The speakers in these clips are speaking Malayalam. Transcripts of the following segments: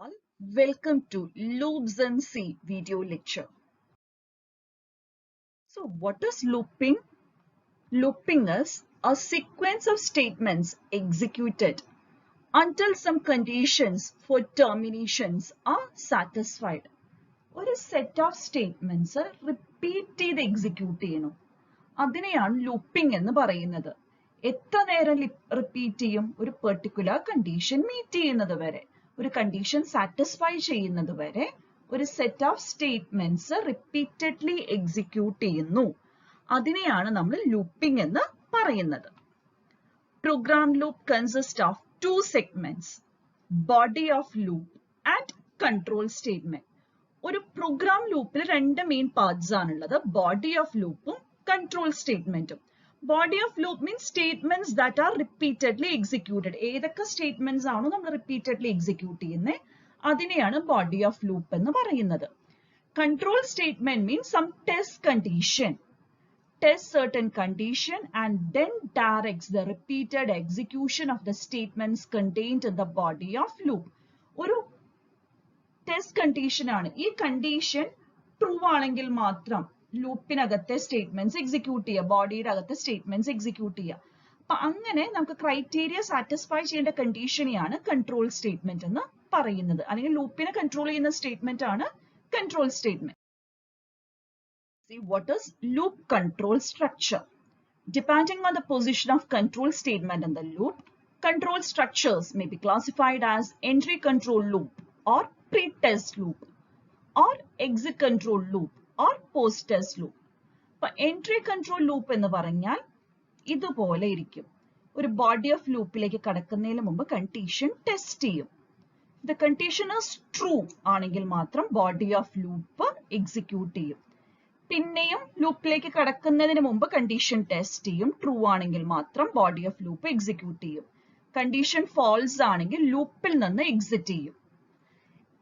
all, welcome to Loops and C video lecture. So what is looping? Looping is a sequence of statements executed until some conditions for terminations are satisfied. ഒരു set of statements repeat ചെയ്ത് execute ചെയ്യണം. അതിനെയാണ് looping എന്ന് പറയുന്നത്. എത്ര നേരം റിപ്പീറ്റ് ചെയ്യും? ഒരു പെർട്ടിക്കുലർ കണ്ടീഷൻ മീറ്റ് ചെയ്യുന്നത് വരെ, ഒരു കണ്ടീഷൻ സാറ്റിസ്ഫൈ ചെയ്യുന്നത് വരെ ഒരു set of statements repeatedly execute ചെയ്യുന്നു. അതിനെയാണ് നമ്മൾ ലൂപ്പിംഗ് എന്ന് പറയുന്നത്. Program loop consist of two segments, body of loop and control statement. ഒരു പ്രോഗ്രാം ലൂപ്പിൽ രണ്ട് മെയിൻ പാർട്സ് ആണുള്ളത്, ബോഡി ഓഫ് ലൂപ്പും കൺട്രോൾ സ്റ്റേറ്റ്മെന്റും. Body of loop means statements that are repeatedly executed. ഏതൊക്കെ statements ആണോ നമ്മൾ repeatedly execute ചെയ്യുന്നത് അതിനെയാണ് body of loop എന്ന് പറയുന്നത്. Control statement means some test condition. Test certain condition and then directs the repeated execution of the statements contained in the body of loop. ഒരു test condition ആണ്. ഈ condition true ആണെങ്കിൽ മാത്രം ലൂപ്പിനകത്തെ സ്റ്റേറ്റ്മെന്റ്സ് എക്സിക്യൂട്ട് ചെയ്യുക, ബോഡിയുടെ അകത്തെ സ്റ്റേറ്റ്മെന്റ്സ് എക്സിക്യൂട്ട് ചെയ്യുക. അപ്പൊ അങ്ങനെ നമുക്ക് ക്രൈറ്റീരിയ സാറ്റിസ്ഫൈ ചെയ്യേണ്ട കണ്ടീഷനെയാണ് കൺട്രോൾ സ്റ്റേറ്റ്മെന്റ് എന്ന് പറയുന്നത്. അല്ലെങ്കിൽ ലൂപ്പിനെ കൺട്രോൾ ചെയ്യുന്ന സ്റ്റേറ്റ്മെന്റ് ആണ് control statement. See what is loop control structure. Depending on the position of control statement in the loop, control structures may be classified as entry control loop or pre-test loop or exit control loop or post-test loop. അപ്പോൾ എൻട്രി കൺട്രോൾ ലൂപ്പ് എന്ന് പറഞ്ഞാൽ ഇതുപോലെ ഇരിക്കും. ഒരു ബോഡി ഓഫ് ലൂപ്പിലേക്ക് കടക്കുന്നതിന് മുമ്പ് കണ്ടീഷൻ ടെസ്റ്റ് ചെയ്യും. ദ കണ്ടീഷൻ ഈസ് ട്രൂ ആണെങ്കിൽ മാത്രം ബോഡി ഓഫ് ലൂപ്പ് എക്സിക്യൂട്ട് ചെയ്യും. പിന്നെയും ലൂപ്പിലേക്ക് കടക്കുന്നതിന് മുമ്പ് കണ്ടീഷൻ ടെസ്റ്റ് ചെയ്യും. ട്രൂ ആണെങ്കിൽ മാത്രം ബോഡി ഓഫ് ലൂപ്പ് എക്സിക്യൂട്ട് ചെയ്യും. കണ്ടീഷൻ ഫാൾസ് ആണെങ്കിൽ ലൂപ്പിൽ നിന്ന് എക്സിറ്റ് ചെയ്യും.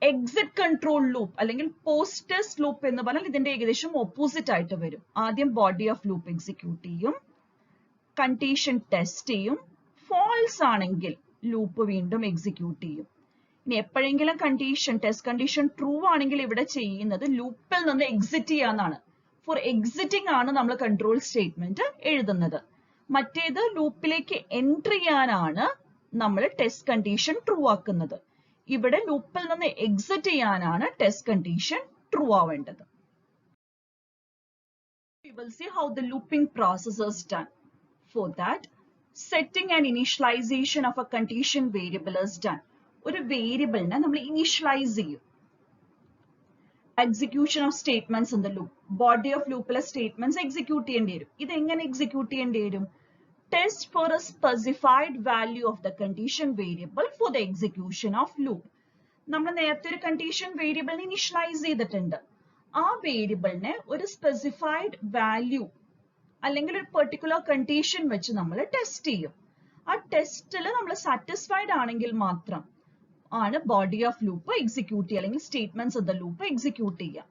എക്സിറ്റ് കൺട്രോൾ ലൂപ്പ് അല്ലെങ്കിൽ പോസ്റ്റ് ടെസ്റ്റ് ലൂപ്പ് എന്ന് പറഞ്ഞാൽ ഇതിന്റെ ഏകദേശം ഓപ്പോസിറ്റ് ആയിട്ട് വരും. ആദ്യം ബോഡി ഓഫ് ലൂപ്പ് എക്സിക്യൂട്ട് ചെയ്യും, കണ്ടീഷൻ ടെസ്റ്റ് ചെയ്യും, ഫാൾസ് ആണെങ്കിൽ ലൂപ്പ് വീണ്ടും എക്സിക്യൂട്ട് ചെയ്യും. ഇനി എപ്പോഴെങ്കിലും ടെസ്റ്റ് കണ്ടീഷൻ ട്രൂ ആണെങ്കിൽ ഇവിടെ ചെയ്യുന്നത് ലൂപ്പിൽ നിന്ന് എക്സിറ്റ് ചെയ്യാന്നാണ്. ഫോർ എക്സിറ്റിംഗ് ആണ് നമ്മൾ കൺട്രോൾ സ്റ്റേറ്റ്മെന്റ് എഴുതുന്നത്. മറ്റേത് ലൂപ്പിലേക്ക് എൻട്രി ചെയ്യാനാണ് നമ്മൾ ടെസ്റ്റ് കണ്ടീഷൻ ട്രൂ ആക്കുന്നത്. ഇവിടെ ലൂപ്പിൽ നിന്ന് എക്സിറ്റ് ചെയ്യാനാണ് ടെസ്റ്റ് കണ്ടീഷൻ ട്രൂ ആവേണ്ടത്. We will see how the looping process is done. For that, setting and initialization of a condition variable is done. ഒരു വേരിയബിളിനെ നമ്മൾ ഇനിഷ്യലൈസ് ചെയ്യും. Execution of statements in the loop, body of ലൂപ്പിലെ സ്റ്റേറ്റ്മെന്റ്സ് എക്സിക്യൂട്ട് ചെയ്യേണ്ടി വരും. ഇത് എങ്ങനെ എക്സിക്യൂട്ട് ചെയ്യേണ്ടി വരും? Test for a specified value of the condition variable for the execution of loop. നമ്മൾ നേരത്തെ ഒരു കണ്ടീഷൻ വേരിയബിളിനെ ഇനിഷ്യലൈസ് ചെയ്തിട്ടുണ്ട്. ആ വേരിയബിളിനെ ഒരു സ്പെസിഫൈഡ് വാല്യൂ അല്ലെങ്കിൽ ഒരു പെർട്ടിക്കുലർ കണ്ടീഷൻ വെച്ച് നമ്മൾ ടെസ്റ്റ് ചെയ്യും. ആ ടെസ്റ്റിൽ നമ്മൾ സാറ്റിസ്ഫൈഡ് ആണെങ്കിൽ മാത്രം ആണ് ബോഡി ഓഫ് ലൂപ്പ് എക്സിക്യൂട്ട് ചെയ്യുക അല്ലെങ്കിൽ statements of the loop execute ചെയ്യുക.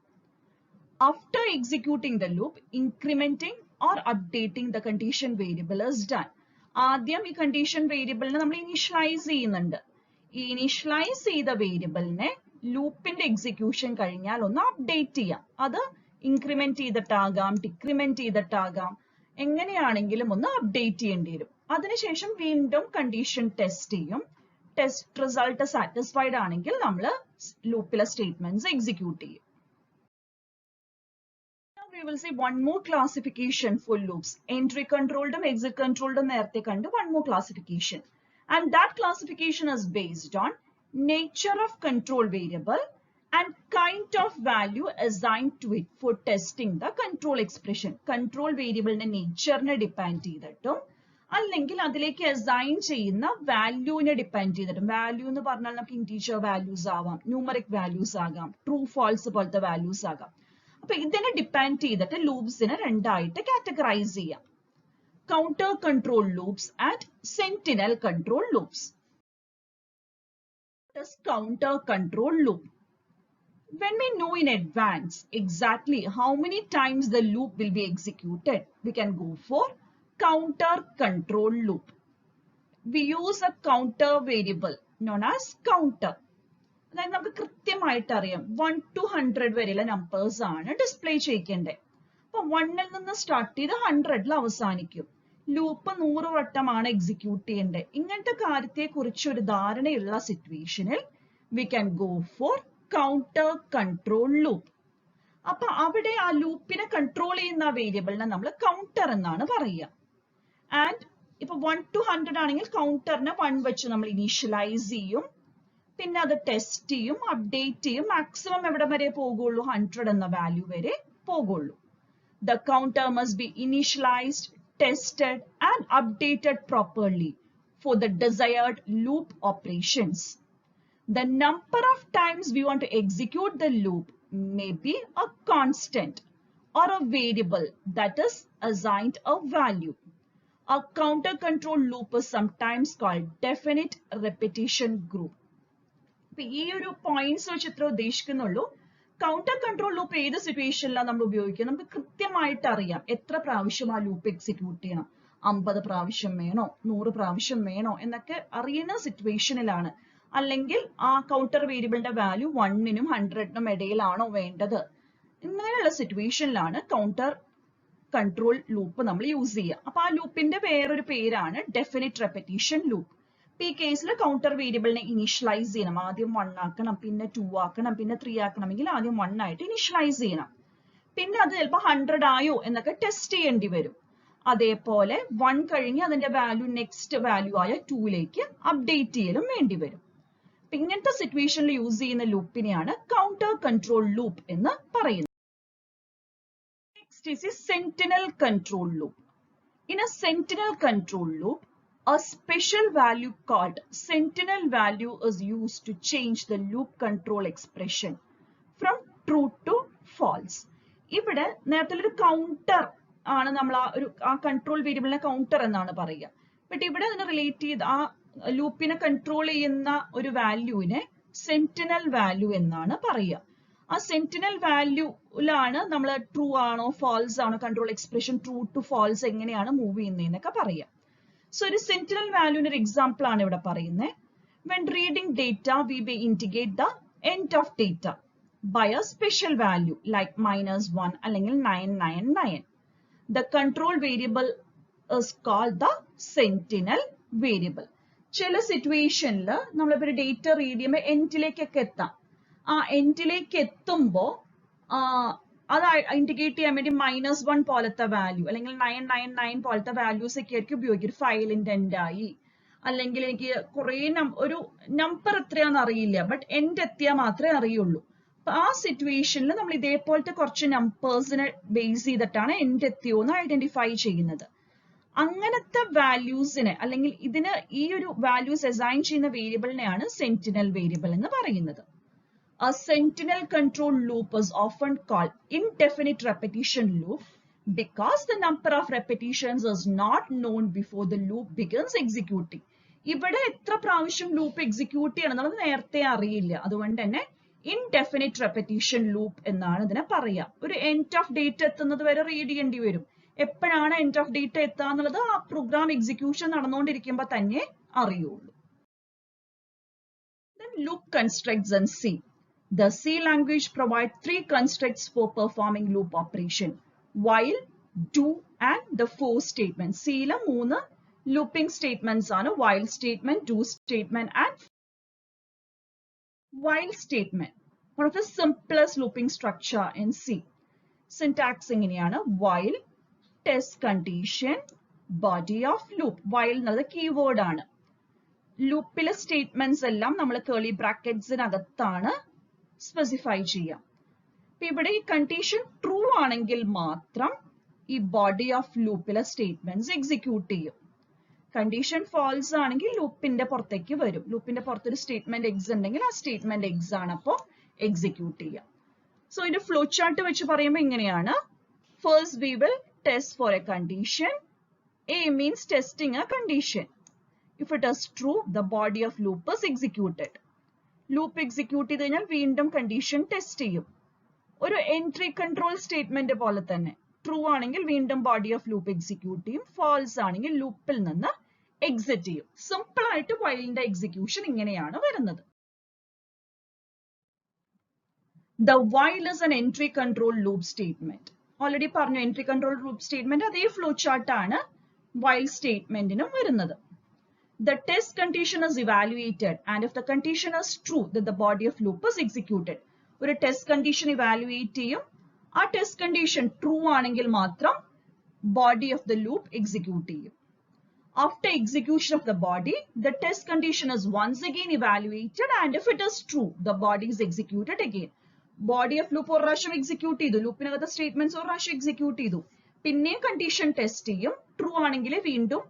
After executing the loop, incrementing or updating the condition variable is done. ആദ്യം ഈ കണ്ടീഷൻ വേരിയബിളിനെ നമ്മൾ ഇനിഷ്യലൈസ് ചെയ്യുന്നുണ്ട്. ഈ ഇനിഷ്യലൈസ് ചെയ്ത വേരിയബിളിനെ ലൂപ്പിന്റെ എക്സിക്യൂഷൻ കഴിഞ്ഞാൽ ഒന്ന് അപ്ഡേറ്റ് ചെയ്യാം. അത് ഇൻക്രിമെന്റ് ചെയ്തിട്ടാകാം, ഡിക്രിമെന്റ് ചെയ്തിട്ടാകാം, എങ്ങനെയാണെങ്കിലും ഒന്ന് അപ്ഡേറ്റ് ചെയ്യേണ്ടി വരും. അതിനുശേഷം വീണ്ടും കണ്ടീഷൻ ടെസ്റ്റ് ചെയ്യും. ടെസ്റ്റ് റിസൾട്ട് സാറ്റിസ്ഫൈഡ് ആണെങ്കിൽ നമ്മൾ ലൂപ്പിലെ സ്റ്റേറ്റ്മെന്റ്സ് എക്സിക്യൂട്ട് ചെയ്യും. We will see one more classification for loops. Entry controlled and exit controlled നേരത്തെ കണ്ടു. One more classification. And that classification is based on nature of control variable and kind of value assigned to it for testing the control expression. Control variable nature depend ചെയ്തിട്ടും അല്ലെങ്കിൽ അതിലേക്ക് അസൈൻ ചെയ്യുന്ന വാല്യൂവിനെ ഡിപ്പെൻഡ് ചെയ്തിട്ടും. വാല്യൂ എന്ന് പറഞ്ഞാൽ നമുക്ക് ഇന്റീജർ വാല്യൂസ് ആവാം, ന്യൂമറിക് വാല്യൂസ് ആകാം, ട്രൂ ഫാൾസ് പോലത്തെ വാല്യൂസ് ആകാം. അപ്പൊ ഇതിനെ ഡിപ്പെൻഡ് ചെയ്തിട്ട് ലൂപ്സിനെ രണ്ടായിട്ട് കാറ്റഗറൈസ് ചെയ്യാം. Counter control loops and sentinel control loops. Counter control loop. When we know in advance exactly how many times the loop will be executed, we can go for counter control loop. We use a counter variable known as counter. അതായത് നമുക്ക് കൃത്യമായിട്ട് അറിയാം 1 to 100 വരെയുള്ള നമ്പേഴ്സ് ആണ് ഡിസ്പ്ലേ ചെയ്യിക്കേണ്ടത്. അപ്പൊ 1ൽ നിന്ന് സ്റ്റാർട്ട് ചെയ്ത് 100ൽ അവസാനിക്കും. ലൂപ്പ് 100 വട്ടമാണ് എക്സിക്യൂട്ട് ചെയ്യേണ്ടത്. ഇങ്ങനത്തെ കാര്യത്തെ കുറിച്ച് ഒരു ധാരണയുള്ള സിറ്റുവേഷനിൽ we can go for counter control loop. അപ്പൊ അവിടെ ആ ലൂപ്പിനെ കൺട്രോൾ ചെയ്യുന്ന വേരിയബിളിനെ നമ്മൾ കൗണ്ടർ എന്നാണ് പറയുക. ആൻഡ് ഇപ്പൊ 1 to 100 ആണെങ്കിൽ കൗണ്ടറിനെ 1 വെച്ച് നമ്മൾ ഇനീഷ്യലൈസ് ചെയ്യും, പിന്നെ അത് ടെസ്റ്റ് ചെയ്യും, അപ്ഡേറ്റ് ചെയ്യും, മാക്സിമം എവിടെ വരെ പോകുള്ളൂ, 100 എന്ന വാല്യൂ വരെ പോകുള്ളൂ. The counter must be initialized, tested and updated properly for the desired loop operations. The number of times we want to execute the loop may be a constant or a variable that is assigned a value. A counter control loop is sometimes called definite repetition group. ഈ ഒരു പോയിന്റ്സ് വെച്ച് ഇത്ര ഉദ്ദേശിക്കുന്നുള്ളൂ. കൗണ്ടർ കൺട്രോൾ ലൂപ്പ് ഏത് സിറ്റുവേഷനിലാണ് നമ്മൾ ഉപയോഗിക്കുക, നമുക്ക് കൃത്യമായിട്ട് അറിയാം എത്ര പ്രാവശ്യം ആ ലൂപ്പ് എക്സിക്യൂട്ട് ചെയ്യണം, 50 പ്രാവശ്യം വേണോ 100 പ്രാവശ്യം വേണോ എന്നൊക്കെ അറിയുന്ന സിറ്റുവേഷനിലാണ്. അല്ലെങ്കിൽ ആ കൗണ്ടർ വേരിയബിളിന്റെ വാല്യൂ 1നും 100നും ഇടയിലാണോ വേണ്ടത്, ഇങ്ങനെയുള്ള സിറ്റുവേഷനിലാണ് കൗണ്ടർ കൺട്രോൾ ലൂപ്പ് നമ്മൾ യൂസ് ചെയ്യുക. അപ്പൊ ആ ലൂപ്പിന്റെ വേറൊരു പേരാണ് ഡെഫിനിറ്റ് റെപ്പറ്റീഷൻ ലൂപ്പ്. ഈ കേസിൽ കൗണ്ടർ വേരിയബിളിനെ ഇനീഷ്യലൈസ് ചെയ്യണം. ആദ്യം 1 ആക്കണം, പിന്നെ 2 ആക്കണം, പിന്നെ 3 ആക്കണമെങ്കിൽ ആദ്യം 1 ആയിട്ട് ഇനീഷ്യലൈസ് ചെയ്യണം. പിന്നെ അത് ചിലപ്പോൾ 100 ആയോ എന്നൊക്കെ ടെസ്റ്റ് ചെയ്യേണ്ടി വരും. അതേപോലെ 1 കഴിഞ്ഞ് അതിന്റെ വാല്യൂ നെക്സ്റ്റ് വാല്യൂ ആയ 2ലേക്ക് അപ്ഡേറ്റ് ചെയ്യലും വേണ്ടി വരും. ഇങ്ങനത്തെ സിറ്റുവേഷനിൽ യൂസ് ചെയ്യുന്ന ലൂപ്പിനെയാണ് കൗണ്ടർ കൺട്രോൾ ലൂപ്പ് എന്ന് പറയുന്നത്. Next is a sentinel control loop. In a sentinel control loop, a special value called sentinel value is used to change the loop control expression from true to false. ഇവിടെ നേരത്തെ ഒരു കൗണ്ടർ ആണ് നമ്മൾ ആ കൺട്രോൾ വേരിയബിളിനെ കൗണ്ടർ എന്നാണ് പറയുക. ബട്ട് ഇവിടെ അതിനെ റിലേറ്റ് ചെയ്ത് ആ ലൂപ്പിനെ കൺട്രോൾ ചെയ്യുന്ന ഒരു വാല്യൂവിനെ സെന്റിനൽ വാല്യൂ എന്നാണ് പറയുക. ആ സെന്റിനൽ വാല്യൂലാണ് നമ്മൾ ട്രൂ ആണോ ഫാൾസ് ആണോ control expression true to false എങ്ങനെയാണ് മൂവ് ചെയ്യുന്നതെന്നൊക്കെ പറയാം. So, ഒരു sentinel value ഒരു എക്സാമ്പിൾ ആണ് ഇവിടെ പറയുന്നത്. When reading data, we may indicate the end of data by a special value like -1 അല്ലെങ്കിൽ 999. The control variable is called the sentinel variable. ചില സിറ്റുവേഷനിൽ നമ്മളിപ്പോൾ ഒരു ഡേറ്റ റീഡ് ചെയ്യുമ്പോൾ എൻഡിലേക്കൊക്കെ എത്താം. ആ എൻഡിലേക്ക് എത്തുമ്പോൾ അത് ഇൻഡിക്കേറ്റ് ചെയ്യാൻ വേണ്ടി -1 പോലത്തെ വാല്യൂ അല്ലെങ്കിൽ 999 പോലത്തെ വാല്യൂസ് ഒക്കെ ആയിരിക്കും ഉപയോഗിക്കും. ഫയലിന്റെ എൻഡ് ആയി, അല്ലെങ്കിൽ എനിക്ക് കുറെ ഒരു നമ്പർ എത്രയാണെന്ന് അറിയില്ല, ബട്ട് എൻഡ് എത്തിയാൽ മാത്രമേ അറിയുള്ളൂ. അപ്പൊ ആ സിറ്റുവേഷനിൽ നമ്മൾ ഇതേപോലത്തെ കുറച്ച് നമ്പേഴ്സിനെ ബേസ് ചെയ്തിട്ടാണ് എൻഡ് എത്തിയോ എന്ന് ഐഡന്റിഫൈ ചെയ്യുന്നത്. അങ്ങനത്തെ വാല്യൂസിനെ അല്ലെങ്കിൽ ഇതിന് ഈ ഒരു വാല്യൂസ് അസൈൻ ചെയ്യുന്ന വേരിയബിളിനെയാണ് സെന്റിനൽ വേരിയബിൾ എന്ന് പറയുന്നത്. A sentinel control loop is often called indefinite repetition loop because the number of repetitions is not known before the loop begins executing. ഇവിടെ എത്ര പ്രാവശ്യം ലൂപ്പ് എക്സിക്യൂട്ട് ചെയ്യണം എന്നുള്ളത് നേരത്തെ അറിയില്ല. അതുകൊണ്ട് തന്നെ ഇൻഡെഫിനിറ്റ് റെപ്പറ്റീഷൻ ലൂപ്പ് എന്നാണ് ഇതിനെ പറയുക. ഒരു എൻഡ് ഓഫ് ഡേറ്റ് എത്തുന്നത് വരെ റീഡ് ചെയ്യേണ്ടി വരും. എപ്പോഴാണ് എൻഡ് ഓഫ് ഡേറ്റ് എത്തുക എന്നുള്ളത് ആ പ്രോഗ്രാം എക്സിക്യൂഷൻ നടന്നുകൊണ്ടിരിക്കുമ്പോൾ തന്നെ അറിയുള്ളൂ. Then loop constructs and C. The C language provides 3 constructs for performing loop operation: while, do and the for statement. C ല 3 looping statements ആണ്: while statement, do statement and while statement. One of the simplest looping structure in C. Syntax ഇങ്ങനെയാണ്: while, test condition, body of loop. While എന്നത് കീവേഡ് ആണ്. ലൂപ്പിലെ സ്റ്റേറ്റ്മെന്റ്സ് എല്ലാം നമ്മൾ കേർലി ബ്രാക്കറ്റ്സിനകത്താണ് സ്പെസിഫൈ ചെയ്യാം. ഇവിടെ ഈ കണ്ടീഷൻ ട്രൂ ആണെങ്കിൽ മാത്രം ഈ ബോഡി ഓഫ് ലൂപ്പിലെ സ്റ്റേറ്റ്മെന്റ്സ് എക്സിക്യൂട്ട് ചെയ്യും. കണ്ടീഷൻ ഫാൾസ് ആണെങ്കിൽ ലൂപ്പിന്റെ പുറത്തേക്ക് വരും. ലൂപ്പിന്റെ പുറത്തൊരു സ്റ്റേറ്റ്മെന്റ് എക്സ് ഉണ്ടെങ്കിൽ ആ സ്റ്റേറ്റ്മെന്റ് എക്സ് ആണ് അപ്പോൾ എക്സിക്യൂട്ട് ചെയ്യുക. സോ ഇതിന്റെ ഫ്ലോ ചാർട്ട് വെച്ച് പറയുമ്പോൾ ഇങ്ങനെയാണ്: first we will test for A condition. A means testing a condition. If it is true, the body of loop is executed. Loop execute ചെയ്ത് കഴിഞ്ഞാൽ വീണ്ടും കണ്ടീഷൻ ടെസ്റ്റ് ചെയ്യും. ഒരു എൻട്രി കൺട്രോൾ സ്റ്റേറ്റ്മെന്റ് പോലെ തന്നെ. ട്രൂ ആണെങ്കിൽ വീണ്ടും ബോഡി ഓഫ് ലൂപ്പ് എക്സിക്യൂട്ട് ചെയ്യും. ഫാൾസ് ആണെങ്കിൽ ലൂപ്പിൽ നിന്ന് എക്സിറ്റ് ചെയ്യും. സിമ്പിൾ ആയിട്ട് വൈലിന്റെ എക്സിക്യൂഷൻ ഇങ്ങനെയാണ് വരുന്നത്. The while is an entry control loop statement. Already പറഞ്ഞു entry control loop statement അതേ flow chart ആണ് while statement നും വരുന്നത്. The test condition is evaluated and if the condition is true that the body of loop is executed. ഒരു test condition evaluate ചെയ്യും. ആ test condition true ആണെങ്കിൽ മാത്രം body of the loop execute ചെയ്യും. After execution of the body, the test condition is once again evaluated and if it is true, the body is executed again. Body of loop ഒരു പ്രാവശ്യം execute ചെയ്തു. ലൂപ്പിനകത്ത് statements ഒരു പ്രാവശ്യം execute ചെയ്തു. പിന്നെ condition test ചെയ്യും. True ആണെങ്കിൽ വീണ്ടും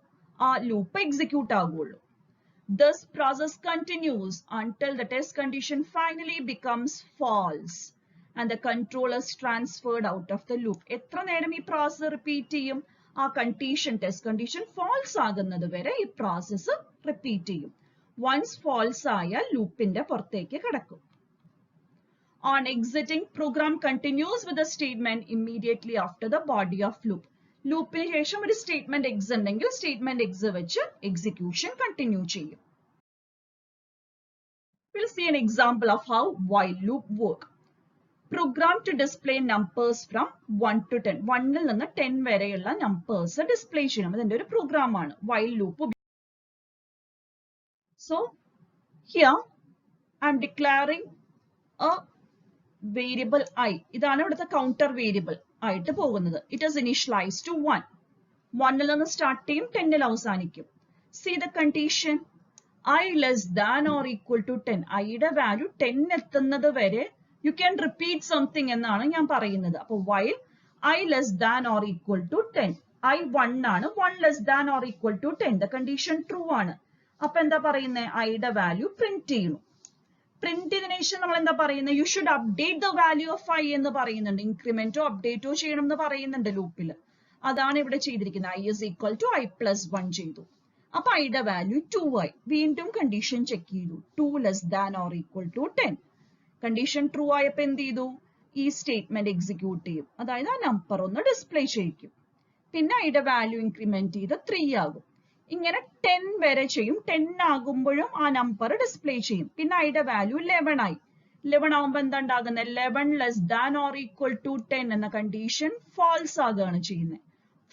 ആ loop execute ആകുള്ളൂ. This process continues until the test condition finally becomes false and the control is transferred out of the loop. എത്ര നേരം ഈ process repeat ചെയ്യും? ആ condition test condition false ആകുന്നത് വരെ ഈ process repeat ചെയ്യും. Once false ആയാൽ loopന്റെ പുറത്തേക്ക് കടക്കും. On exiting, program continues with the statement immediately after the body of loop. Loopന് ശേഷം ഒരു statement X ഉണ്ടെങ്കിൽ statement X വെച്ച് execution continue ചെയ്യും. We'll see an example of how while loop work. Program to display numbers from 1 to 10. 1ൽ നിന്ന് 10 വരെയുള്ള numbers display ചെയ്യണം. ഇതിന്റെ ഒരു program ആണ് while loop. So here I'm declaring a variable I. ഇതാണ് ഇവിടുത്തെ counter variable ആയിട്ട് പോകുന്നത്. It is initialized to 1. 1ൽ നിന്ന് start ചെയ്യും 10ൽ അവസാനിക്കും. See the condition. I less than or equal to 10. Iയുടെ value 10 എത്തുന്നത് വരെ you can repeat something എന്നാണ് ഞാൻ പറയുന്നത്. അപ്പോൾ while I less than or equal to 10. I 1 ആണ്. 1 less than or equal to 10. The condition true ആണ്. അപ്പൊ എന്താ പറയുന്നത്? Iയുടെ value print ചെയ്യുന്നു. Print ചെയ്തതിനു ശേഷം നമ്മൾ എന്താ പറയുന്നത്? You should update the value of I എന്ന് പറയുന്നുണ്ട്. ഇൻക്രിമെന്റോ അപ്ഡേറ്റോ ചെയ്യണം എന്ന് പറയുന്നുണ്ട് ലൂപ്പിൽ. അതാണ് ഇവിടെ ചെയ്തിരിക്കുന്നത്. I is equal to I plus 1 ചെയ്തു. അപ്പൊ Iയുടെ value 2 ആയി. വീണ്ടും condition check ചെയ്തു. 2 less than or equal to 10. Condition true ആയപ്പോൾ എന്ത് ചെയ്തു? ഈ സ്റ്റേറ്റ്മെന്റ് എക്സിക്യൂട്ട് ചെയ്യും. അതായത് ആ നമ്പർ ഒന്ന് ഡിസ്പ്ലേ ചെയ്യിക്കും. പിന്നെ അതിന്റെ വാല്യൂ ഇൻക്രിമെന്റ് ചെയ്ത് 3 ആകും. ഇങ്ങനെ 10 വരെ ചെയ്യും. 10 ആകുമ്പോഴും ആ നമ്പർ ഡിസ്പ്ലേ ചെയ്യും. പിന്നെ അതിന്റെ വാല്യൂ 11 ആയി. 11 ആകുമ്പോൾ എന്താ ഉണ്ടാകുന്നത്? 11 less than or equal to 10 എന്ന കണ്ടീഷൻ ഫാൾസ് ആകുകയാണ് ചെയ്യുന്നത്.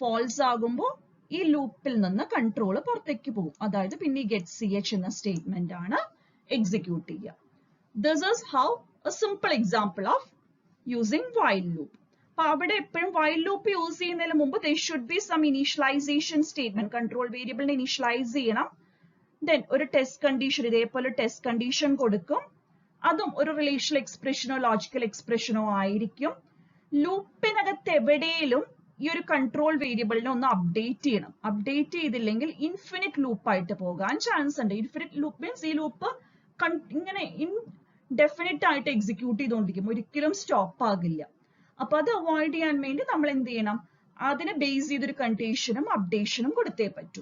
ഫാൾസ് ആകുമ്പോൾ ഈ ലൂപ്പിൽ നിന്ന് കൺട്രോൾ പുറത്തേക്ക് പോകും. അതായത് പിന്നെ ഗെറ്റ് CH എന്ന സ്റ്റേറ്റ്മെന്റ് ആണ് എക്സിക്യൂട്ട് ചെയ്യുക. This is how a simple example of using while loop. അപ്പോൾ അവിടെ എപ്പോഴും while loop യൂസ് ചെയ്യുന്നതിന് മുമ്പ് there should be some initialization statement. control variable initialize ചെയ്യണം. Then ഒരു ടെസ്റ്റ് കണ്ടീഷൻ ഇതേപോലെ ടെസ്റ്റ് കണ്ടീഷൻ കൊടുക്കും. അതും ഒരു റിലേഷണൽ എക്സ്പ്രഷനോ ലോജിക്കൽ എക്സ്പ്രഷനോ ആയിരിക്കും. ലൂപ്പിനകത്ത് എവിടെയും ഈ ഒരു കൺട്രോൾ വേരിയബിളിനെ ഒന്ന് അപ്ഡേറ്റ് ചെയ്യണം. അപ്ഡേറ്റ് ചെയ്തില്ലെങ്കിൽ ഇൻഫിനിറ്റ് ലൂപ്പ് ആയിട്ട് പോകാൻ ചാൻസ് ഉണ്ട്. ഇൻഫിനിറ്റ് ലൂപ്പ് മീൻസ് ഈ ലൂപ്പ് ഇങ്ങനെ ഇൻഡെഫിനിറ്റ് ആയിട്ട് എക്സിക്യൂട്ട് ചെയ്തുകൊണ്ടിരിക്കും. ഒരിക്കലും സ്റ്റോപ്പ് ആകില്ല. അപ്പൊ അത് അവോയ്ഡ് ചെയ്യാൻ വേണ്ടി നമ്മൾ എന്ത് ചെയ്യണം? അതിനെ ബേസ് ചെയ്തൊരു കണ്ടീഷനും അപ്ഡേഷനും കൊടുത്തേ പറ്റൂ.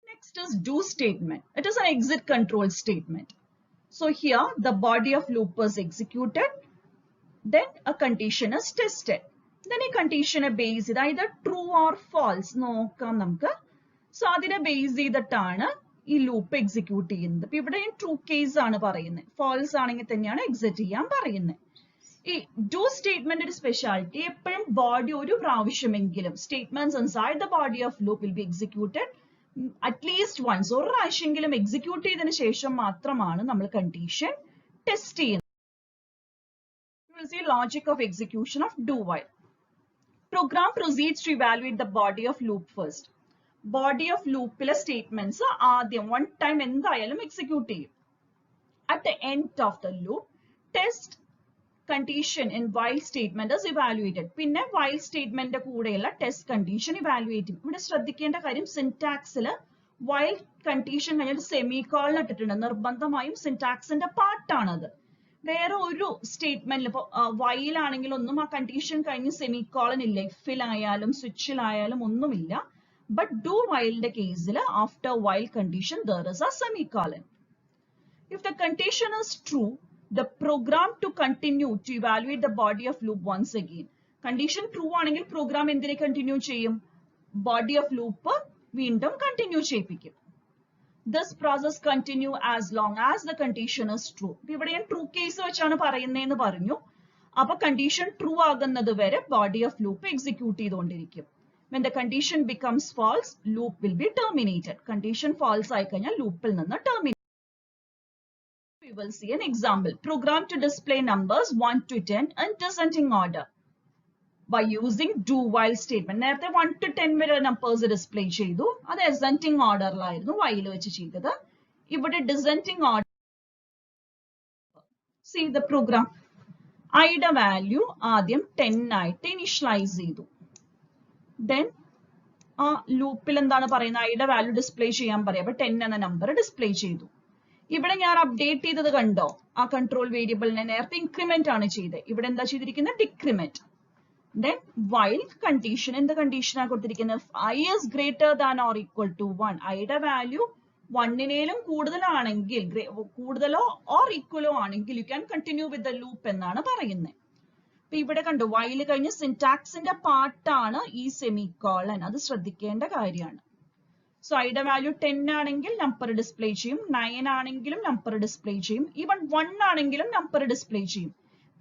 Next is do statement. It is an exit control statement. So here the body of loop is executed. Then a condition is tested. Then a condition base ചെയ്ത് either true or false നോക്കാം നമുക്ക്. So അതിനെ ബേസ് ചെയ്തിട്ടാണ് ഈ ലൂപ്പ് എക്സിക്യൂട്ട് ചെയ്യുന്നത്. ഇപ്പൊ ഇവിടെ ട്രൂ കേസ് ആണ് പറയുന്നത്. ഫാൾസ് ആണെങ്കിൽ തന്നെയാണ് എക്സിറ്റ് ചെയ്യാൻ പറയുന്നത്. ഈ ഡു സ്റ്റേറ്റ്മെന്റ് ഒരു സ്പെഷ്യാലിറ്റി, എപ്പോഴും ബോഡി ഒരു പ്രാവശ്യമെങ്കിലും statements inside the body of loop will be executed at least once. ഒരു പ്രാവശ്യമെങ്കിലും എക്സിക്യൂട്ട് ചെയ്തതിനു ശേഷം മാത്രമാണ് നമ്മൾ കണ്ടീഷൻ ടെസ്റ്റ് ചെയ്യുന്നത്. Logic of execution of do while. Program proceeds to evaluate the body of loop first. Body of loop statements ആദ്യം one time എന്തായാലും execute ചെയ്യും. At the end of the loop, test condition in while statement is evaluated. പിന്നെ while statement കൂടെയുള്ള test condition evaluate ചെയ്യും. ഇവിടെ ശ്രദ്ധിക്കേണ്ട കാര്യം സിന്റാക്സിൽ while condition കഴിഞ്ഞിട്ട് സെമിക്കോളൻ ഇട്ടിട്ടുണ്ട്. നിർബന്ധമായും സിന്റാക്സിന്റെ പാർട്ടാണത്. വേറെ ഒരു സ്റ്റേറ്റ്മെന്റിൽ ഇപ്പൊ while ആണെങ്കിൽ ഒന്നും ആ കണ്ടീഷൻ കഴിഞ്ഞ് സെമിക്കോളൻ ഇല്ല. ഇഫിലായാലും സ്വിച്ചിലായാലും ഒന്നുമില്ല. But do while the case after while condition there is a semicolon. If the condition is true, the program to continue to evaluate the body of loop once again. Condition true ആണെങ്കിൽ program എന്തിനെ continue ചെയ്യും? Body of loop വീണ്ടും continue ചെയ്യിപ്പിക്കും. This process continue as long as the condition is true. ഇവിടെ ഞാൻ true case വെച്ചാണ് പറയുന്നതെന്ന് പറഞ്ഞു. അപ്പൊ condition true ആകുന്നത് വരെ body of loop execute ചെയ്തുകൊണ്ടിരിക്കും. When the condition becomes false, loop will be terminated. Condition false ആയി കഴിഞ്ഞാൽ loopൽ നിന്ന് terminate. We will see an example. Program to display numbers 1 to 10 in descending order by using do while statement. നേരത്തെ 1 to 10 വരെ നമ്പേഴ്സ് ഡിസ്പ്ലേ ചെയ്തു. അത് ascending ഓർഡറിലായിരുന്നു while വെച്ച് ചെയ്തത്. ഇവിടെ descending order. See the program. ഐയുടെ വാല്യൂ ആദ്യം 10 ആയിട്ട് ഇനിഷ്യലൈസ് ചെയ്തു. Then ആ ലൂപ്പിൽ എന്താണ് പറയുന്നത്, ഐയുടെ വാല്യൂ ഡിസ്പ്ലേ ചെയ്യാൻ പറയാം. അപ്പൊ 10 എന്ന നമ്പർ ഡിസ്പ്ലേ ചെയ്തു. ഇവിടെ ഞാൻ അപ്ഡേറ്റ് ചെയ്തത് കണ്ടോ, ആ കൺട്രോൾ വേരിയബിളിനെ നേരത്തെ ഇൻക്രിമെന്റ് ആണ് ചെയ്തത്, ഇവിടെ എന്താ ചെയ്തിരിക്കുന്നത്, ഡിക്രിമെന്റ്. Then while condition, എന്ത് കണ്ടീഷനാണ് കൊടുത്തിരിക്കുന്നത്, I is greater than or equal to 1. ഐയുടെ വാല്യൂ 1നേലും കൂടുതലാണെങ്കിൽ, കൂടുതലോ ഓർ ഈക്വലോ ആണെങ്കിൽ you can continue with the loop എന്നാണ് പറയുന്നത്. അപ്പൊ ഇവിടെ കണ്ടു while കഴിഞ്ഞ് സിന്റാക്സിന്റെ പാർട്ടാണ് ഈ സെമിക്കോളൻ, അത് ശ്രദ്ധിക്കേണ്ട കാര്യമാണ്. സോ ഐയുടെ വാല്യൂ 10 ആണെങ്കിൽ നമ്പർ ഡിസ്പ്ലേ ചെയ്യും, 9 ആണെങ്കിലും നമ്പർ ഡിസ്പ്ലേ ചെയ്യും, ഈവൻ 1 ആണെങ്കിലും നമ്പർ ഡിസ്പ്ലേ ചെയ്യും.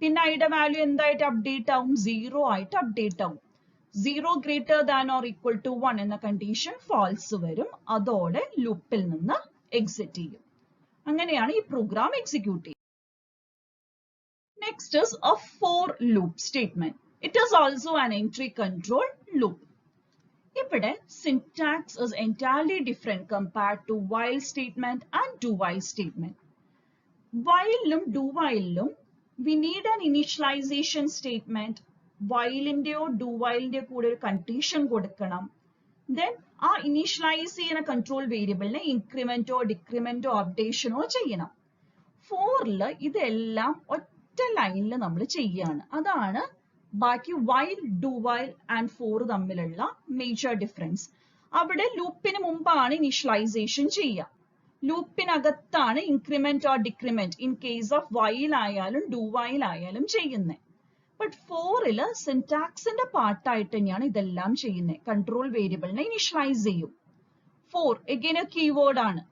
പിന്നെ ഐയുടെ വാല്യൂ എന്തായിട്ട് അപ്ഡേറ്റ് ആവും, 0 ആയിട്ട് അപ്ഡേറ്റ് ആവും. 0 greater than or equal to 1 എന്ന കണ്ടീഷൻ ഫാൾസ് വരും, അതോടെ ലൂപ്പിൽ നിന്ന് എക്സിറ്റ് ചെയ്യും. അങ്ങനെയാണ് ഈ പ്രോഗ്രാം എക്സിക്യൂട്ട് ചെയ്യുന്നത്. Next is A for loop statement. It is also an entry control loop. ഇവിടെ syntax is entirely different compared to while statement and do while statement. Whileലും do whileലും we need an initialization statement. whileന്റെയോ do whileന്റെയോ കൂടെ ഒരു കണ്ടീഷൻ കൊടുക്കണം. Then ആ ഇനീഷ്യലൈസ് ചെയ്യുന്ന കൺട്രോൾ വേരിയബിളിനെ ഇൻക്രിമെന്റോ ഡിക്രിമെന്റോ അപ്ഡേഷനോ ചെയ്യണം. ഫോറില് ഇതെല്ലാം ഒറ്റ ലൈനിൽ നമ്മൾ ചെയ്യാണ്. അതാണ് ബാക്കി while, do while and for തമ്മിലുള്ള മേജർ ഡിഫറൻസ്. അവിടെ ലൂപ്പിന് മുമ്പാണ് ഇനീഷ്യലൈസേഷൻ ചെയ്യുക, ലൂപ്പിനകത്താണ് increment or decrement in case of while ആയാലും do while ആയാലും ചെയ്യുന്നത്. ബട്ട് ഫോറില് സിന്റാക്സിന്റെ പാർട്ടായിട്ട് തന്നെയാണ് ഇതെല്ലാം ചെയ്യുന്നത്. കൺട്രോൾ വേരിയബിളിനെ ഇനിഷ്യലൈസ് ചെയ്യും. ഫോർ എഗെയിൻ എ കീവേഡ് ആണ്.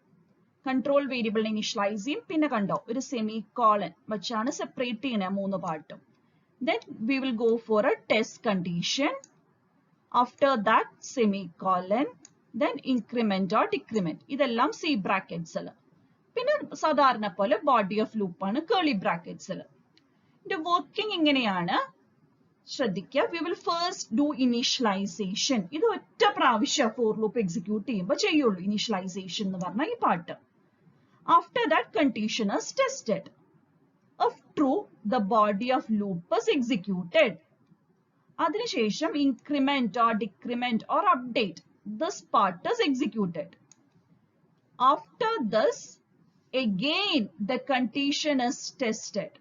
കൺട്രോൾ വേരിയബിളിനെ ഇനിഷ്യലൈസ് ചെയ്യും, പിന്നെ കണ്ടോ ഒരു സെമി കോളൻ വെച്ചാണ് സെപ്പറേറ്റ് ചെയ്യുന്നത് മൂന്ന് പാർട്ടും. Then we will go for a test condition. After that semicolon, then increment or decrement. ഇതെല്ലാം C brackets ല്. പിന്നെ സാധാരണ പോലെ body of loop ആണ് curly brackets ല്. ഇതിന്റെ വർക്കിംഗ് ഇങ്ങനെയാണ്, ശ്രദ്ധിക്കുക. We will first do initialization. ഇത് ഒറ്റ പ്രാവശ്യം for loop എക്സിക്യൂട്ട് ചെയ്യുമ്പോൾ ചെയ്യുള്ളൂ initialization എന്ന് പറഞ്ഞ ഈ part. After that condition is tested. If true, the body of loop is executed. അതിനുശേഷം increment or decrement or update, this part is executed. After this, again the condition is tested.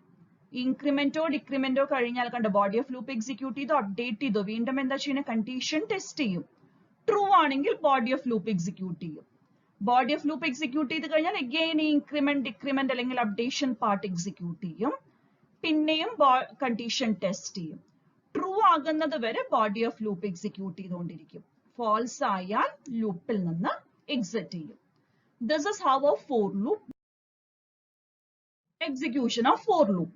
ഇൻക്രിമെന്റോ ഡിക്രിമെന്റോ കഴിഞ്ഞാൽ കണ്ട ബോഡി ഓഫ് ലൂപ്പ് എക്സിക്യൂട്ട് ചെയ്തു, അപ്ഡേറ്റ് ചെയ്തു, വീണ്ടും എന്താ ചെയ്യുന്നത്, കണ്ടീഷൻ ടെസ്റ്റ് ചെയ്യും. ട്രൂ ആണെങ്കിൽ ബോഡി ഓഫ് ലൂപ്പ് എക്സിക്യൂട്ട് ചെയ്യും. ബോഡി ഓഫ് ലൂപ്പ് എക്സിക്യൂട്ട് ചെയ്ത് കഴിഞ്ഞാൽ അഗെയിൻ ഇൻക്രിമെന്റ് ഡിക്രിമെന്റ് അല്ലെങ്കിൽ അപ്ഡേഷൻ പാർട്ട് എക്സിക്യൂട്ട് ചെയ്യും, പിന്നെയും കണ്ടീഷൻ ടെസ്റ്റ് ചെയ്യും. ട്രൂ ആകുന്നത് വരെ ബോഡി ഓഫ് ലൂപ്പ് എക്സിക്യൂട്ട് ചെയ്തുകൊണ്ടിരിക്കും. ഫാൾസ് ആയാൽ ലൂപ്പിൽ നിന്ന് എക്സിറ്റ് ചെയ്യും. This is how A for loop execution of for loop.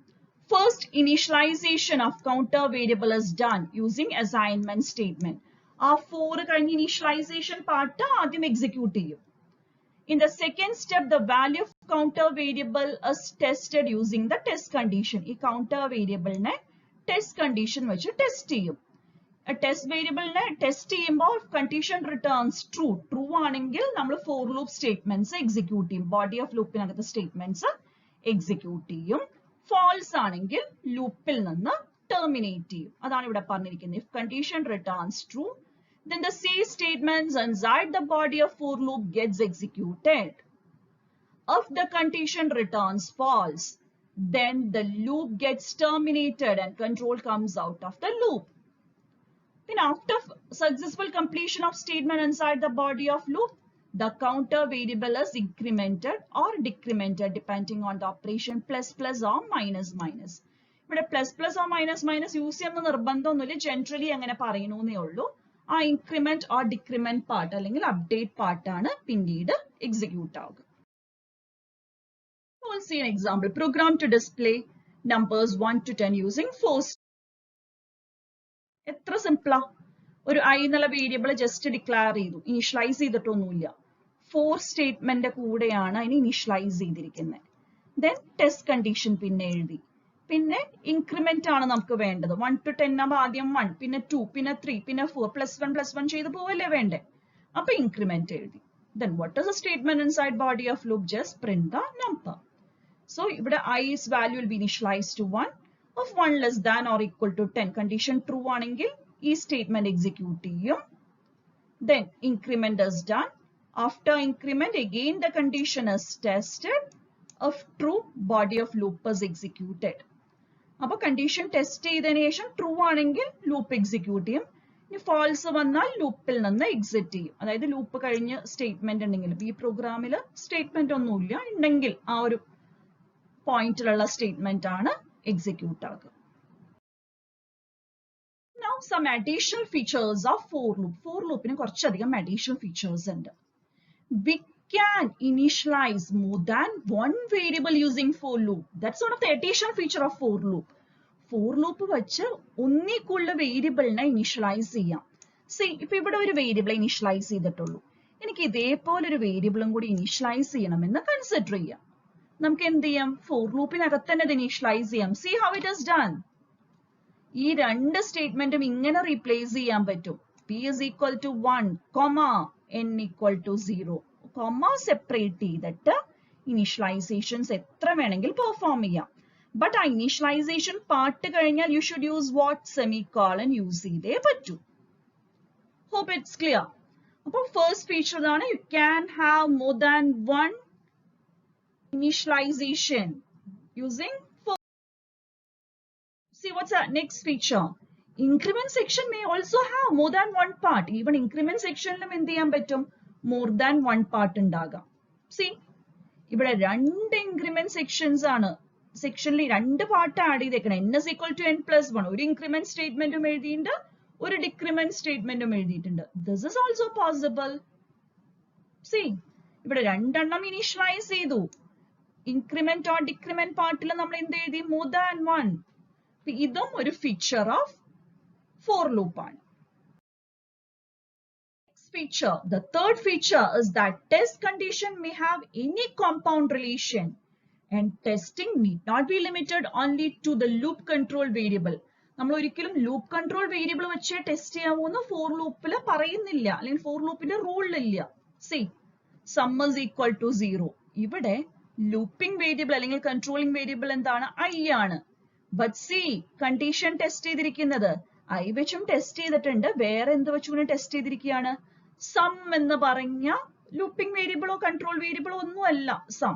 First, initialization of counter variable is done using assignment statement. ആ 4 കഴിഞ്ഞ് initialization part ആദ്യം execute ചെയ്യും. In the second step, the value of counter variable is tested using the test condition. ഈ counter variable നെ test condition വെച്ച് ടെസ്റ്റ് ചെയ്യും. ടെസ്റ്റ് വേരിയബിളിനെ ടെസ്റ്റ് ചെയ്യുമ്പോൾ കണ്ടീഷൻ റിട്ടേൺസ് ട്രൂ. ട്രൂ ആണെങ്കിൽ നമ്മൾ ഫോർ ലൂപ്പ് സ്റ്റേറ്റ്മെന്റ്സ് എക്സിക്യൂട്ട് ചെയ്യും. ബോഡി ഓഫ് ലൂപ്പിനകത്ത് സ്റ്റേറ്റ്മെന്റ്സ് എക്സിക്യൂട്ട് ചെയ്യും. ഫാൾസ് ആണെങ്കിൽ ലൂപ്പിൽ നിന്ന് ടെർമിനേറ്റ് ചെയ്യും. അതാണ് ഇവിടെ പറഞ്ഞിരിക്കുന്നത്. If condition returns true, then the C statements inside the body of for loop gets executed. If the condition returns false, then the loop gets terminated and control comes out of the loop. Then after successful completion of statement inside the body of loop, the counter variable is incremented or decremented depending on the operation plus plus or minus minus. ഇവിടെ plus plus or minus minus use ചെയ്യുന്ന നിർബന്ധമൊന്നുമില്ല, ജനറലി അങ്ങനെ പറയണമെന്നേ ഉള്ളൂ. ആ ഇൻക്രിമെന്റ് ഓർ ഡിക്രിമെന്റ് പാർട്ട് അല്ലെങ്കിൽ അപ്ഡേറ്റ് പാർട്ടാണ് പിന്നീട് എക്സിക്യൂട്ട് ആവുക. We'll see an example. Program to display numbers 1 to 10 using 4. എത്ര സിംപിളാ. ഒരു I എന്നുള്ള വേരിയബിൾ ജസ്റ്റ് ഡിക്ലെയർ ചെയ്തു, ഇനിഷ്യലൈസ് ചെയ്തിട്ടൊന്നുമില്ല. 4 സ്റ്റേറ്റ്മെന്റ് കൂടെയാണ് അതിന് ഇനിഷ്യലൈസ് ചെയ്തിരിക്കുന്നത്. ദെൻ ടെസ്റ്റ് കണ്ടീഷൻ പിന്നെ എഴുതി. പിന്നെ ഇൻക്രിമെന്റ് ആണ് നമുക്ക് വേണ്ടത്. 1 to 10 ആകുമ്പോൾ ആദ്യം 1, പിന്നെ 2, പിന്നെ 3, പിന്നെ 4, +1 ചെയ്ത് പോവല്ലേ വേണ്ടേ. അപ്പൊ ഇൻക്രിമെന്റ് എഴുതി. Then what is the statement inside body of loop? Just print the number. So ഇവിടെ i's value will be initialized to 1 of 1 less than or equal to 10. Condition true ആണെങ്കിൽ ഈ statement execute ചെയ്യും. Then increment is done. After increment again the condition is tested. Of true, body of loop is executed. അപ്പോൾ condition test ചെയ്തതിനു ശേഷം true ആണെങ്കിൽ loop execute ചെയ്യും. ഇനി false വന്നാൽ ലൂപ്പിൽ നിന്ന് എക്സിറ്റ് ചെയ്യും. അതായത് ലൂപ്പ് കഴിഞ്ഞ് സ്റ്റേറ്റ്മെന്റ് ഉണ്ടെങ്കിൽ, ഈ പ്രോഗ്രാമിൽ സ്റ്റേറ്റ്മെന്റ് ഒന്നുമില്ല ഉണ്ടെങ്കിൽ ആ ഒരു പോയിന്റിലുള്ള സ്റ്റേറ്റ്മെന്റ് ആണ് എക്സിക്യൂട്ട് ആകുക. Now some additional features of for loop. For loopന് കുറച്ചധികം additional features ഉണ്ട്. We can initialize more than one variable using for loop. That's one of the additional feature of for loop. For loop വെച്ച് ഒന്നിൽ കൂടുതൽ വേരിയബിളിനെ ഇനിഷ്യലൈസ് ചെയ്യാം. See, ഇപ്പൊ ഇവിടെ ഒരു വേരിയബിൾ ഇനിഷ്യലൈസ് ചെയ്തിട്ടുള്ളൂ. എനിക്ക് ഇതേപോലെ ഒരു വേരിയബിളും കൂടി ഇനിഷ്യലൈസ് ചെയ്യണമെന്ന് കൺസിഡർ ചെയ്യാം. നമുക്ക് എന്ത് ചെയ്യാം? ഫോർ ലൂപ്പിനകത്ത് തന്നെ ഇനിഷ്യലൈസ് ചെയ്യാം. See how it is done. ഈ രണ്ട് സ്റ്റേറ്റ്മെന്റും ഇങ്ങനെ റീപ്ലേസ് ചെയ്യാൻ പറ്റും. p is equal to 1, n equal to 0. Separate ചെയ്തിട്ട് ഇനിഷ്യലൈസേഷൻസ് എത്ര വേണമെങ്കിൽ പെർഫോം ചെയ്യാം. ബട്ട് ആ ഇനിഷ്യലൈസേഷൻ പാർട്ട് കഴിഞ്ഞാൽ you should use what? Semicolon use ചെയ്തേ പറ്റൂ. Hope it's clear. അപ്പോൾ ഫസ്റ്റ് ഫീച്ചർ ആണ്, you can have more than one initialization using for. See what's that next feature? Increment section may also have more than one part. Even increment section ലും എന്ത് ചെയ്യാൻ പറ്റും? more than one part ഉണ്ടാകാം. See, ഇവിടെ രണ്ട് increment sections ആണ്. സെക്ഷനിൽ രണ്ട് പാർട്ട് ആഡ് ചെയ്തേക്കണം. n is equal to n plus 1. ഒരു increment statementും എഴുതിയിട്ടുണ്ട്, ഒരു decrement statementും എഴുതിയിട്ടുണ്ട്. This is also possible. See, ഇവിടെ രണ്ടെണ്ണം ഇനിഷ്യലൈസ് ചെയ്തു. ഇൻക്രിമെന്റ് ഓർ ഡിക്രിമെന്റ് പാർട്ടിൽ നമ്മൾ എന്ത് എഴുതി? More than one. ഇതും ഒരു ഫീച്ചർ ഓഫ് ഫോർ ലൂപ്പ് ആണ്. Feature. The third feature is that test condition may have any compound relation and testing need not be limited only to the loop control variable. നമ്മൾ ഒരിക്കലും ലൂപ്പ് കൺട്രോൾ വേരിയബിൾ വെച്ച് ടെസ്റ്റ് ചെയ്യാമെന്ന് ഫോർ ലൂപ്പിൽ പറയുന്നില്ല, അല്ലെങ്കിൽ ഫോർ ലൂപ്പിന്റെ റൂളിലില്ല. See, sum is equal to 0. ഇവിടെ ലൂപ്പിംഗ് വേരിയബിൾ അല്ലെങ്കിൽ കൺട്രോളിംഗ് വേരിയബിൾ എന്താണ്? I ആണ്. ബട്ട് സി, കണ്ടീഷൻ ടെസ്റ്റ് ചെയ്തിരിക്കുന്നത് I വെച്ചും ടെസ്റ്റ് ചെയ്തിട്ടുണ്ട്, വേറെ എന്ത് വെച്ചും ടെസ്റ്റ് ചെയ്തിരിക്കുകയാണ്? സം എന്ന് പറഞ്ഞ ലൂപ്പിംഗ് വേരിയബിളോ കൺട്രോൾ വേരിയബിളോ ഒന്നുമല്ല സം.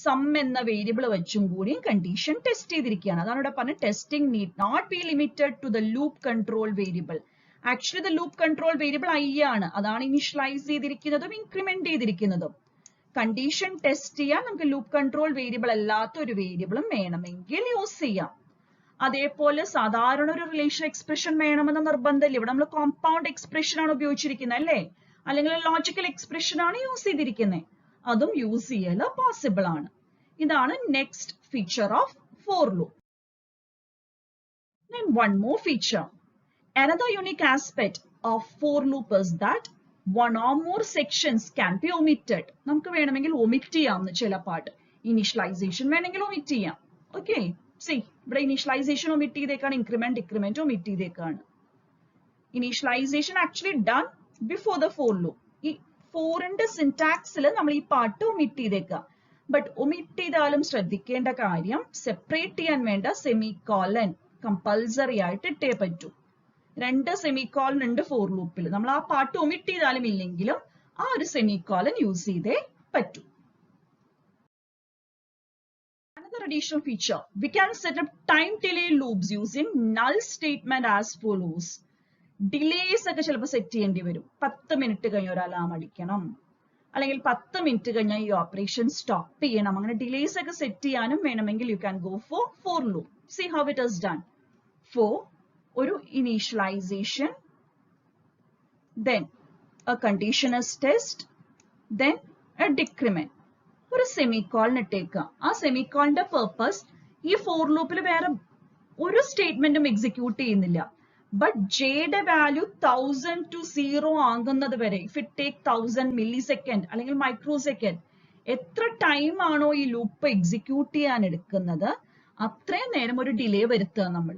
സം എന്ന വേരിയബിൾ വെച്ചും കൂടി കണ്ടീഷൻ ടെസ്റ്റ് ചെയ്തിരിക്കുകയാണ്. അതാണ് ഇവിടെ പറഞ്ഞ testing need not be limited to the loop control variable. Actually the loop control variable I ആണ്. അതാണ് ഇനിഷ്യലൈസ് ചെയ്തിരിക്കുന്നതും ഇൻക്രിമെന്റ് ചെയ്തിരിക്കുന്നതും. കണ്ടീഷൻ ടെസ്റ്റ് ചെയ്യാൻ നമുക്ക് ലൂപ്പ് കൺട്രോൾ വേരിയബിൾ അല്ലാത്ത ഒരു വേരിയബിളും വേണമെങ്കിൽ യൂസ് ചെയ്യാം. അതേപോലെ സാധാരണ ഒരു റിലേഷൻ എക്സ്പ്രഷൻ വേണമെന്ന നിർബന്ധമില്ല. ഇവിടെ നമ്മൾ കോമ്പൗണ്ട് എക്സ്പ്രഷൻ ആണ് ഉപയോഗിച്ചിരിക്കുന്നത് അല്ലേ, അല്ലെങ്കിൽ ലോജിക്കൽ എക്സ്പ്രഷൻ ആണ് യൂസ് ചെയ്തിരിക്കുന്നത്. അതും യൂസ് ചെയ്യൽ പോസിബിൾ ആണ്. ഇതാണ് next feature of for loop. Then one more feature. Another unique aspect of for loop is that one or more sections can be omitted. നമുക്ക് വേണമെങ്കിൽ omit ചെയ്യാം ചില പാർട്ട്. ഇനിഷ്യലൈസേഷൻ വേണമെങ്കിൽ omit ചെയ്യാം. ഓക്കെ, see, ഇവിടെ ഇനിഷ്യലൈസേഷൻ omit ചെയ്തേക്കാണ്, ഇൻക്രിമെന്റ് ഡിക്രിമെന്റ് omit ചെയ്തേക്കാണ്. Initialisation actually done before the for loop. ഈ ഫോറിന്റെ സിന്റാക്സിൽ നമ്മൾ ഈ പാർട്ട് omit ചെയ്തേക്കാം. ബട്ട് omit ചെയ്താലും ശ്രദ്ധിക്കേണ്ട കാര്യം, സെപ്പറേറ്റ് ചെയ്യാൻ വേണ്ട സെമിക്കോളൻ കമ്പൽസറി ആയിട്ട് ഇട്ടേ പറ്റൂ. രണ്ട് സെമിക്കോളൻ ഉണ്ട് ഫോർ ലൂപ്പിൽ. നമ്മൾ ആ പാർട്ട് omit ചെയ്താലും ഇല്ലെങ്കിലും ആ ഒരു സെമിക്കോളൻ യൂസ് ചെയ്തേ പറ്റൂ. Another additional feature, we can set up time delay loops using null statement as follows. Delays ഒക്കെ ചിലപ്പോൾ സെറ്റ് ചെയ്യേണ്ടി വരും. 10 മിനിറ്റ് കഴിഞ്ഞ് ഒരു അലാം അടിക്കണം, അല്ലെങ്കിൽ 10 മിനിറ്റ് കഴിഞ്ഞാൽ ഈ ഓപ്പറേഷൻ സ്റ്റോപ്പ് ചെയ്യണം. അങ്ങനെ ഡിലേസ് ഒക്കെ സെറ്റ് ചെയ്യാനും വേണമെങ്കിൽ you can go for loop. See how it is done. For ഒരു initialization, then a condition is test, then a decrement. ഒരു സെമിക്കോളൻ ഇട്ടേക്കുക. ആ സെമിക്കോളിന്റെ പേർപ്പസ് ഈ ഫോർ ലൂപ്പിൽ വേറെ ഒരു സ്റ്റേറ്റ്മെന്റും എക്സിക്യൂട്ട് ചെയ്യുന്നില്ല. ബട്ട് ജെയുടെ വാല്യൂ 1000 to 0 ആകുന്നത് വരെ, if it take 1000 milli second അല്ലെങ്കിൽ മൈക്രോ സെക്കൻഡ്, എത്ര ടൈം ആണോ ഈ ലൂപ്പ് എക്സിക്യൂട്ട് ചെയ്യാൻ എടുക്കുന്നത് അത്രയും നേരം ഒരു ഡിലേ വരുത്തുക നമ്മൾ.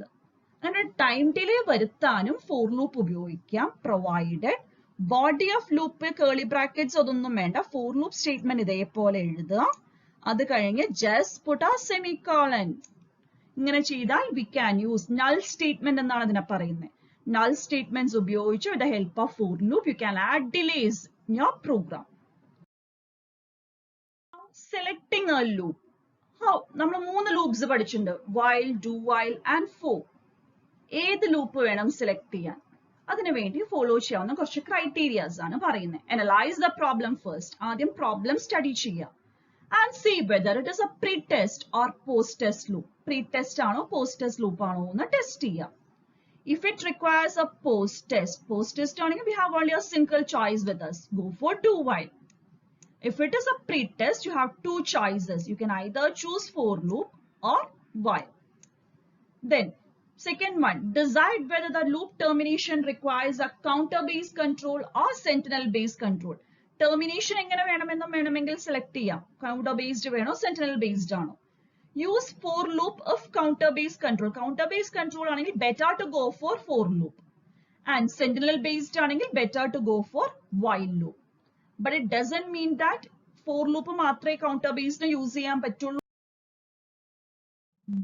അങ്ങനെ ടൈം ഡിലേ വരുത്താനും ഫോർ ലൂപ്പ് ഉപയോഗിക്കാം. Provided body of loop Keli brackets അതൊന്നും വേണ്ട, ഫോർ ലൂപ്പ് സ്റ്റേറ്റ്മെന്റ് ഇതേപോലെ എഴുതുക. അത് കഴിഞ്ഞ് ജസ്റ്റ് പുട്ട് ആ സെമിക്കോളൻ. ഇങ്ങനെ ചെയ്താൽ we can use null statement എന്നാണ് അതിനെ പറയുന്നത്. നൾ സ്റ്റേറ്റ്മെന്റ്സ് ഉപയോഗിച്ച് with the help of for loop you can add delays in your program. Selecting a loop. നമ്മൾ 3 ലൂപ്സ് പഠിച്ചിട്ടുണ്ട്, while, do while and for. ഏത് ലൂപ്പ് വേണം സെലക്ട് ചെയ്യാൻ? അതിനു വേണ്ടി ഫോളോ ചെയ്യാവുന്ന കുറച്ച് ക്രൈറ്റീരിയാസ് ആണ് പറയുന്നത്. Analyse the problem first. ആദ്യം പ്രോബ്ലം സ്റ്റഡി ചെയ്യുക. And see whether it is a pre-test or post-test loop. Pre-test ആണോ post-test loop ആണോ എന്ന് ടെസ്റ്റ് ചെയ്യാം. If it requires a post-test ആണെങ്കിൽ we have only a single choice with us. Go for do while. If it is a pre-test, you have 2 choices. You can either choose for loop or while. Then, second one, decide whether the loop termination requires a counter-based control or sentinel-based control. Termination എങ്ങനെ വേണമെങ്കിൽ സെലക്ട് ചെയ്യാം. കൗണ്ടർ ബേസ്ഡ് വേണോ സെന്റിനൽ ബേസ്ഡ് ആണോ? Use for loop of counter based control. Counter based control ആണെങ്കിൽ better to go for loop. And sentinel based ആണെങ്കിൽ better to go for while loop. But it doesn't mean that for loop മാത്രമേ കൗണ്ടർ ബേസ്ഡ് യൂസ് ചെയ്യാൻ പറ്റുള്ളൂ.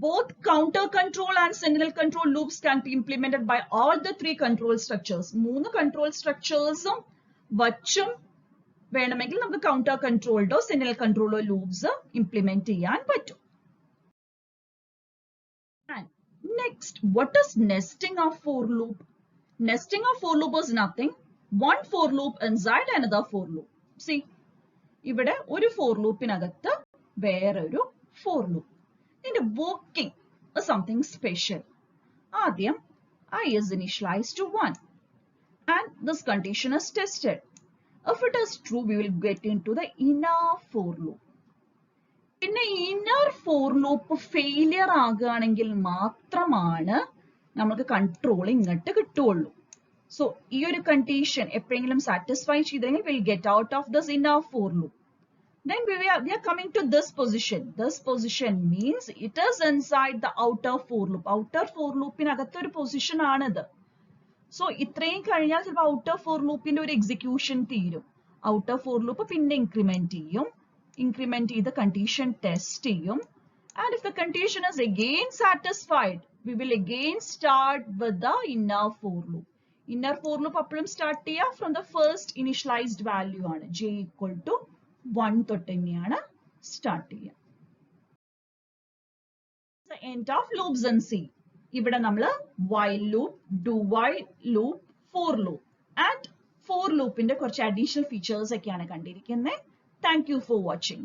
Both counter control and sentinel control loops can be implemented by all the 3 control structures. 3 control structures വച്ചും വേണമെങ്കിൽ നമുക്ക് കൗണ്ടർ കൺട്രോൾഡോ സെന്റിനൽ കൺട്രോളോ ലൂപ്സ് ഇംപ്ലിമെന്റ് ചെയ്യാൻ പറ്റും. Next, what is nesting of for loop? Nesting of for loop is nothing. One for loop inside another for loop. See, ഇവിടെ ഒരു for loopനകത്ത് വേറൊരു for loop. ഇതിന്റെ working is something special. ആദ്യം I is initialized to 1 and this condition is tested. If it is true, we will get into the inner for loop. പിന്നെ inner for loop failure ആകുകയാണെങ്കിൽ മാത്രമാണ് നമുക്ക് കൺട്രോൾ ഇങ്ങോട്ട് കിട്ടുള്ളൂ. സോ ഈ ഒരു കണ്ടീഷൻ എപ്പോഴെങ്കിലും സാറ്റിസ്ഫൈ ചെയ്തെങ്കിൽ will get out of this inner for loop. Then we are coming to this position. This position means it is inside the outer for loop. Outer for loopനകത്ത് ഒരു പൊസിഷൻ ആണിത്. സോ ഇത്രയും കഴിഞ്ഞാൽ ചിലപ്പോൾ ഔട്ടർ ഫോർ ലൂപ്പിന്റെ ഒരു എക്സിക്യൂഷൻ തീരും. ഔട്ടർ ഫോർ ലൂപ്പ് പിന്നെ ഇൻക്രിമെന്റ് ചെയ്യും. ഇൻക്രിമെന്റ് ചെയ്ത് കണ്ടീഷൻ ടെസ്റ്റ് ചെയ്യും. And if the condition is again satisfied we will again start with the inner for loop. Inner for loop അപ്പോഴും സ്റ്റാർട്ട് ചെയ്യുക from the first initialised value ആണ്. j equal to 1 തൊട്ട് തന്നെയാണ് സ്റ്റാർട്ട് ചെയ്യുക. End of loops in C. ഇവിടെ നമ്മൾ while loop, do while loop, for loop and for loopന്റെ കുറച്ച് additional features ഒക്കെയാണ് കണ്ടിരിക്കുന്നത്. Thank you for watching.